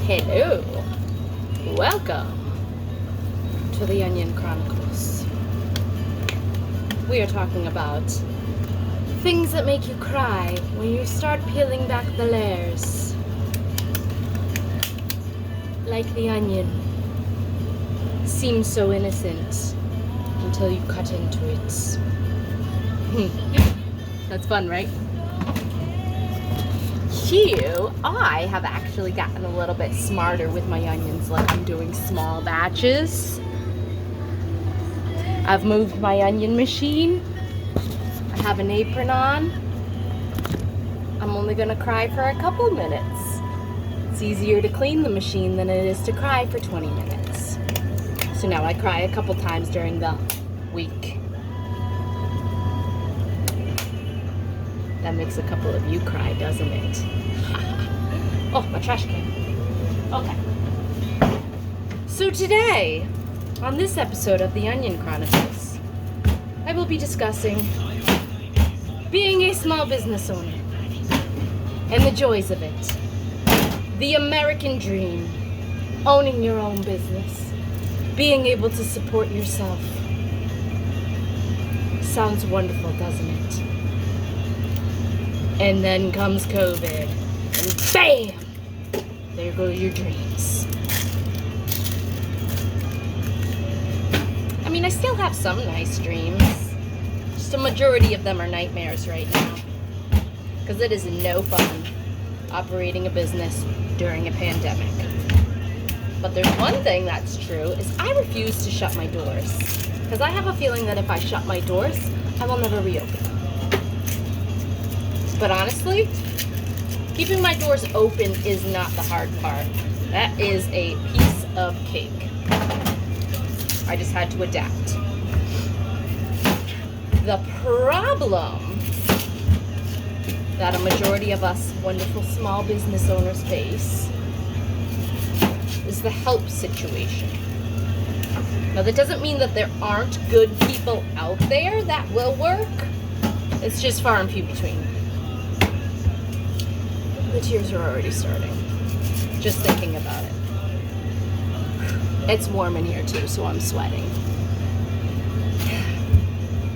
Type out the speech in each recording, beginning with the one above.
Hello. Welcome to the Onion Chronicles. We are talking about things that make you cry when you start peeling back the layers. Like the onion. Seems so innocent until you cut into it. That's fun, right? I have actually gotten a little bit smarter with my onions, like I'm doing small batches. I've moved my onion machine. I have an apron on. I'm only gonna cry for a couple minutes. It's easier to clean the machine than it is to cry for 20 minutes. So now I cry a couple times during the week. That makes a couple of you cry, doesn't it? Oh, my trash can. Okay. So today, on this episode of the Onion Chronicles, I will be discussing being a small business owner and the joys of it. The American dream, owning your own business, being able to support yourself. Sounds wonderful, doesn't it? And then comes COVID, and bam! There go your dreams. I mean, I still have some nice dreams. Just a majority of them are nightmares right now. Because it is no fun operating a business during a pandemic. But there's one thing that's true, is I refuse to shut my doors. Because I have a feeling that if I shut my doors, I will never reopen. But honestly, keeping my doors open is not the hard part. That is a piece of cake. I just had to adapt. The problem that a majority of us wonderful small business owners face is the help situation. Now, that doesn't mean that there aren't good people out there that will work. It's just far and few between. The tears are already starting. Just thinking about it. It's warm in here too, so I'm sweating.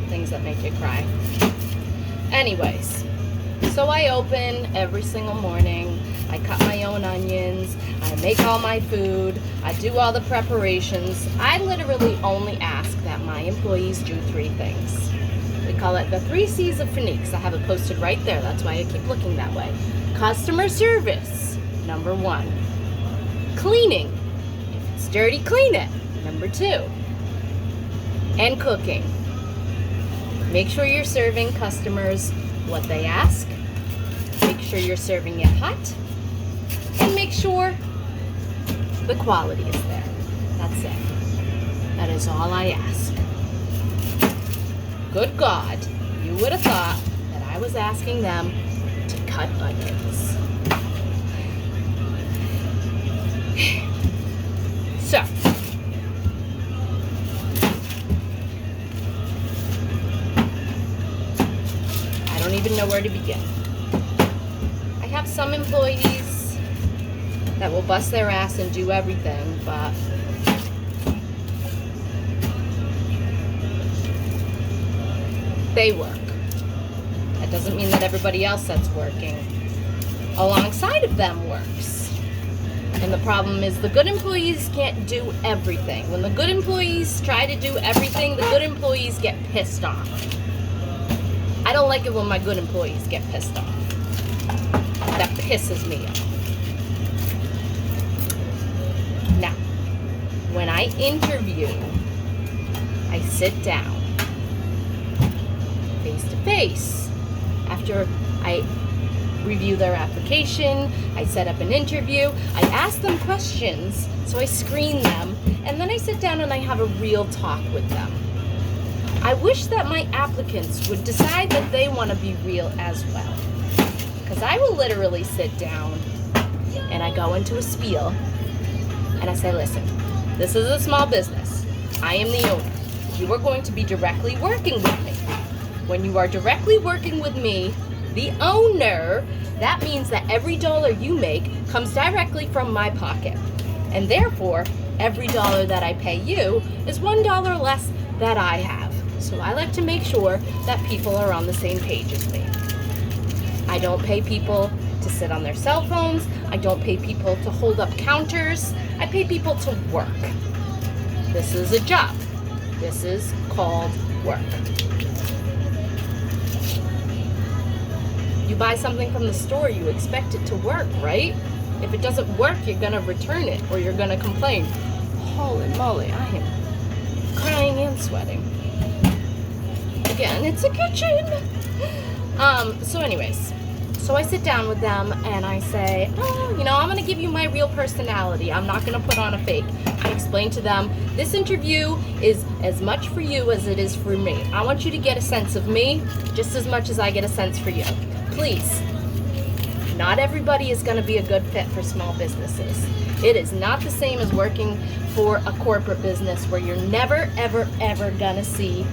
Things that make you cry. Anyways, so I open every single morning. I cut my own onions. I make all my food. I do all the preparations. I literally only ask that my employees do 3 things. We call it the 3 C's of Phoenix. I have it posted right there. That's why I keep looking that way. Customer service, number 1. Cleaning. If it's dirty, clean it. Number 2. And cooking. Make sure you're serving customers what they ask. Make sure you're serving it hot. And make sure the quality is there. That's it. That is all I ask. Good God, you would have thought that I was asking them to cut onions. So, I don't even know where to begin. I have some employees that will bust their ass and do everything, but they work. That doesn't mean that everybody else that's working alongside of them works. And the problem is the good employees can't do everything. When the good employees try to do everything, the good employees get pissed off. I don't like it when my good employees get pissed off. That pisses me off. Now, when I interview, I sit down face to face. After I review their application, I set up an interview, I ask them questions, so I screen them, and then I sit down and I have a real talk with them. I wish that my applicants would decide that they want to be real as well. Because I will literally sit down and I go into a spiel and I say, listen, this is a small business. I am the owner. You are going to be directly working with me. When you are directly working with me, the owner, that means that every dollar you make comes directly from my pocket. And therefore, every dollar that I pay you is $1 less that I have. So I like to make sure that people are on the same page as me. I don't pay people to sit on their cell phones. I don't pay people to hold up counters. I pay people to work. This is a job. This is called work. You buy something from the store, you expect it to work, right? If it doesn't work, you're gonna return it or you're gonna complain. Holy moly, I am crying and sweating. Again, it's a kitchen. So anyways, so I sit down with them and I say, I'm gonna give you my real personality. I'm not gonna put on a fake. I explain to them, this interview is as much for you as it is for me. I want you to get a sense of me just as much as I get a sense for you. Please, not everybody is gonna be a good fit for small businesses. It is not the same as working for a corporate business where you're never, ever, ever gonna see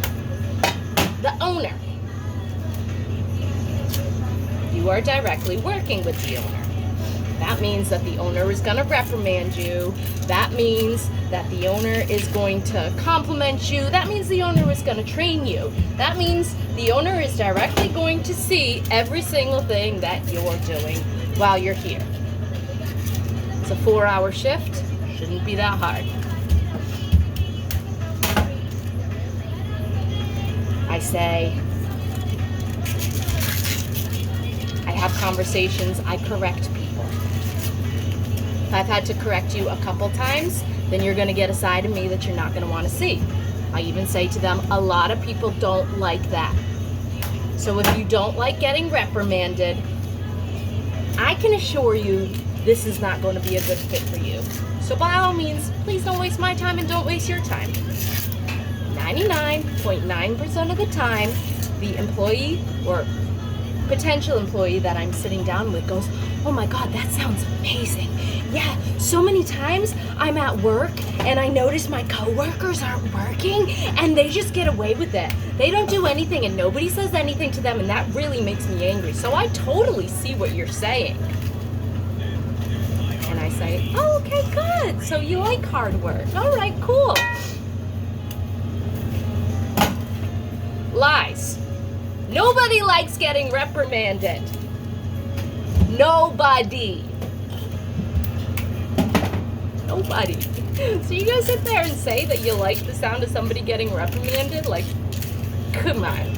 the owner. You are directly working with the owner. That means that the owner is going to reprimand you. That means that the owner is going to compliment you. That means the owner is going to train you. That means the owner is directly going to see every single thing that you're doing while you're here. It's a 4-hour shift. Shouldn't be that hard. I say, I have conversations, I correct people. If I've had to correct you a couple times, then you're going to get a side of me that you're not going to want to see. I even say to them, a lot of people don't like that. So if you don't like getting reprimanded, I can assure you this is not going to be a good fit for you. So by all means, please don't waste my time and don't waste your time. 99.9% of the time, the employee or potential employee that I'm sitting down with goes, oh my God, that sounds amazing. Yeah, so many times I'm at work and I notice my coworkers aren't working and they just get away with it. They don't do anything and nobody says anything to them, and that really makes me angry. So I totally see what you're saying. And I say, oh, okay, good. So you like hard work. All right, cool. Lies. Nobody likes getting reprimanded. Nobody. So you guys sit there and say that you like the sound of somebody getting reprimanded? Like, come on.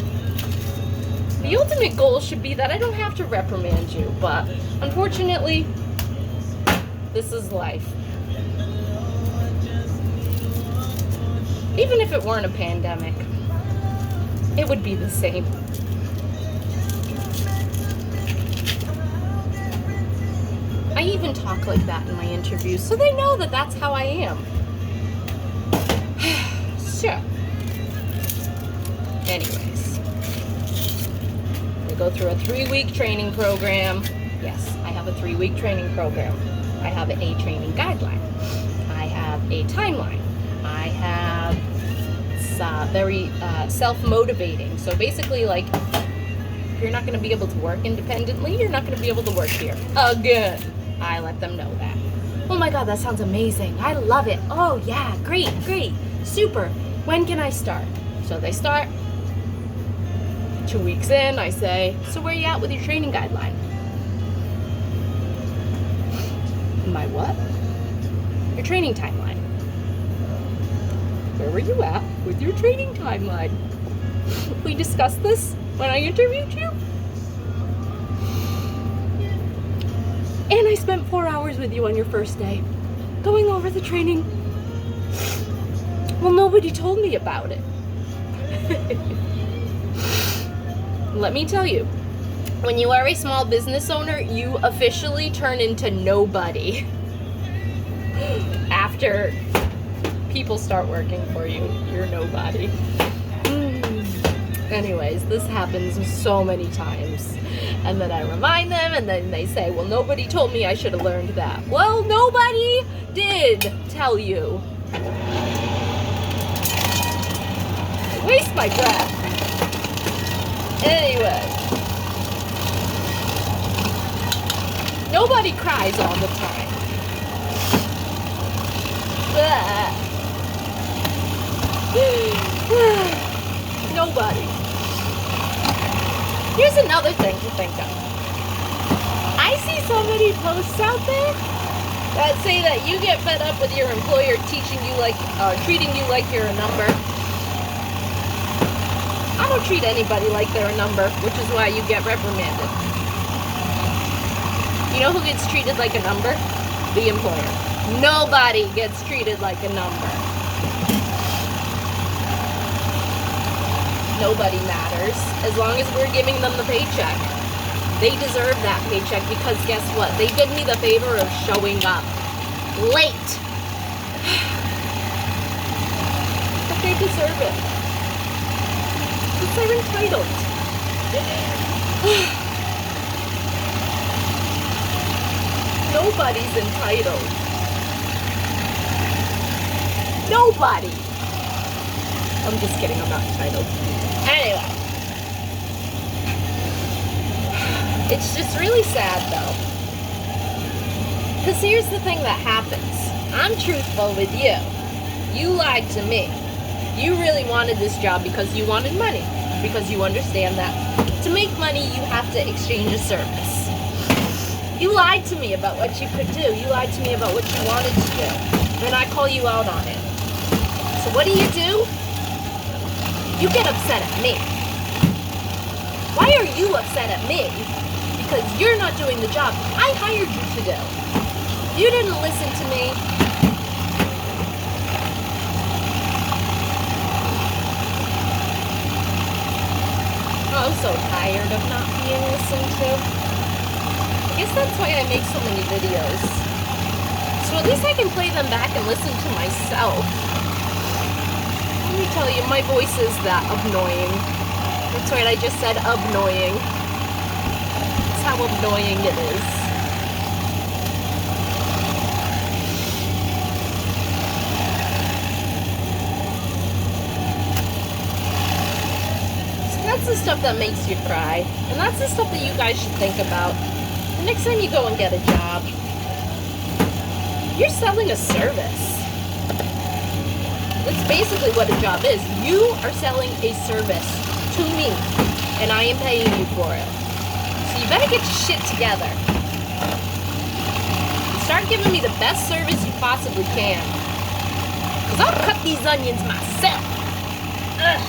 The ultimate goal should be that I don't have to reprimand you, but unfortunately, this is life. Even if it weren't a pandemic, it would be the same. I even talk like that in my interviews, so they know that that's how I am. So, anyways, we go through a 3-week training program. Yes, I have a 3-week training program. I have a training guideline. I have a timeline. I have very self-motivating. So basically, like, if you're not going to be able to work independently, you're not going to be able to work here. Again, I let them know that. Oh my God, that sounds amazing. I love it. Oh yeah, great, super. When can I start? So they start. 2 weeks in, I say, so where are you at with your training guideline? My what? Your training timeline. Where were you at with your training timeline? We discussed this when I interviewed you. And I spent 4 hours with you on your first day, going over the training. Well, nobody told me about it. Let me tell you, when you are a small business owner, you officially turn into nobody. After people start working for you, you're nobody. Anyways, this happens so many times. And then I remind them, and then they say, well, nobody told me I should have learned that. Well, nobody did tell you. I waste my breath. Anyway, Nobody cries all the time. Nobody. Here's another thing to think of. I see so many posts out there that say that you get fed up with your employer treating you like you're a number. I don't treat anybody like they're a number, which is why you get reprimanded. You know who gets treated like a number? The employer. Nobody gets treated like a number. Nobody matters as long as we're giving them the paycheck. They deserve that paycheck because guess what? They did me the favor of showing up late. But they deserve it. Because they're entitled. Nobody's entitled. Nobody. I'm just kidding, I'm not entitled. Anyway. It's just really sad though. Because here's the thing that happens. I'm truthful with you. You lied to me. You really wanted this job because you wanted money. Because you understand that to make money you have to exchange a service. You lied to me about what you could do. You lied to me about what you wanted to do. Then I call you out on it. So what do? You get upset at me. Why are you upset at me? Because you're not doing the job I hired you to do. You didn't listen to me. I'm so tired of not being listened to. I guess that's why I make so many videos. So at least I can play them back and listen to myself. Let me tell you, my voice is that annoying. That's right, I just said annoying. That's how annoying it is. So that's the stuff that makes you cry. And that's the stuff that you guys should think about. The next time you go and get a job, you're selling a service. That's basically what a job is. You are selling a service to me, and I am paying you for it. So you better get your shit together. Start giving me the best service you possibly can. Because I'll cut these onions myself. Ugh.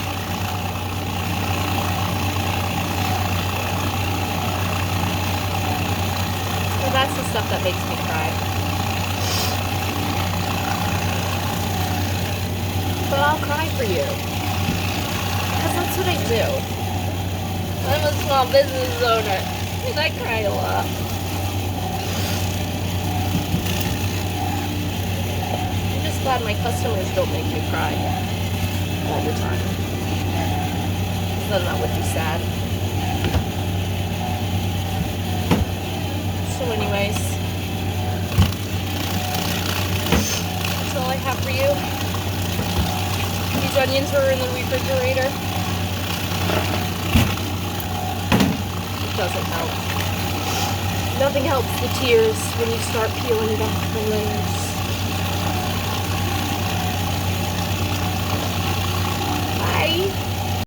So that's the stuff that makes me cry. But I'll cry for you. Because that's what I do. I'm a small business owner. And I cry a lot. I'm just glad my customers don't make me cry all the time. Because then that would be sad. So anyways. That's all I have for you. These onions were in the refrigerator. It doesn't help. Nothing helps the tears when you start peeling back the layers.